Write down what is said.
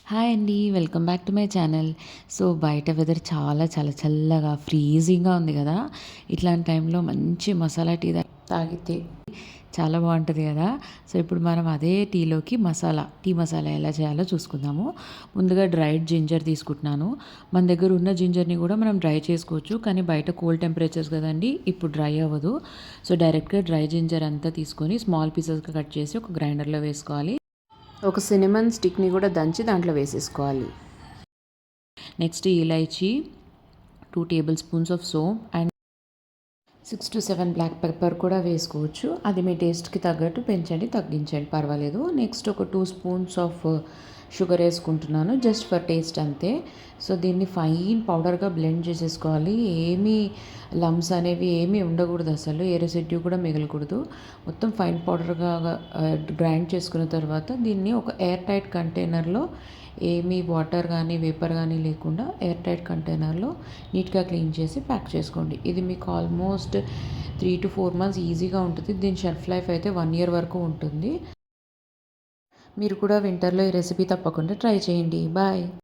Hi అండి. Welcome back to my channel. So, బయట weather చాలా చల్లగా ఫ్రీజింగ్‌గా ఉంది గదా! ఇట్లాంటి టైంలో మంచి మసాలా టీ తాగితే చాలా బావుంటది గదా! సో, ఇప్పుడు మనం అదే టీలోకి టీ మసాలా ఎలా చేయాలో చూసుకుందాము. ముందుగా డ్రైడ్ జింజర్ తీసుకుంటున్నాను. మన దగ్గర ఉన్న జింజర్‌ని గూడా మనం డ్రై చేసుకోవచ్చు. కానీ బయట కోల్డ్ టెంపరేచర్స్ గదండీ! ఇప్పుడు డ్రై అవ్వదు. సో, డైరెక్ట్‌గా డ్రై జింజర్ అంతా తీసుకొని స్మాల్ పీసెస్‌గా కట్ చేసి ఒక గ్రైండర్‌లో వేసుకోవాలి. ఒక సినమన్ స్టిక్ని కూడా దంచి దాంట్లో వేసేసుకోవాలి. నెక్స్ట్ ఇలైచి, 2 టేబుల్ స్పూన్స్ ఆఫ్ సోంప్ అండ్ 6-7 బ్లాక్ పెప్పర్ కూడా వేసుకోవచ్చు. అది మీ టేస్ట్‌కి తగ్గట్టు పెంచండి, తగ్గించండి పర్వాలేదు. నెక్స్ట్ ఒక 2 స్పూన్స్ ఆఫ్ షుగర్ వేసుకుంటున్నాను జస్ట్ ఫర్ టేస్ట్ అంతే. సో, దీన్ని ఫైన్ పౌడర్‌గా బ్లెండ్ చేసేసుకోవాలి. ఏమీ లమ్స్ అనేవి ఏమీ ఉండకూడదు అసలు. ఏ రెసిడ్యూ కూడా మిగలకూడదు. మొత్తం ఫైన్ పౌడర్‌గా గ్రైండ్ చేసుకున్న తర్వాత దీన్ని ఒక ఎయిర్ టైట్ కంటైనర్‌లో ఏమీ వాటర్ కానీ, వేపర్ కానీ లేకుండా ఎయిర్ టైట్ కంటైనర్‌లో నీట్‌గా క్లీన్ చేసి ప్యాక్ చేసుకోండి. ఇది మీకు ఆల్మోస్ట్ 3-4 మంత్స్ ఈజీగా ఉంటుంది. దీని షెల్ఫ్ లైఫ్ అయితే 1 ఇయర్ వరకు ఉంటుంది. మీరు కూడా వింటర్‌లో ఈ రెసిపీ తప్పకుండా ట్రై చేయండి. బాయ్.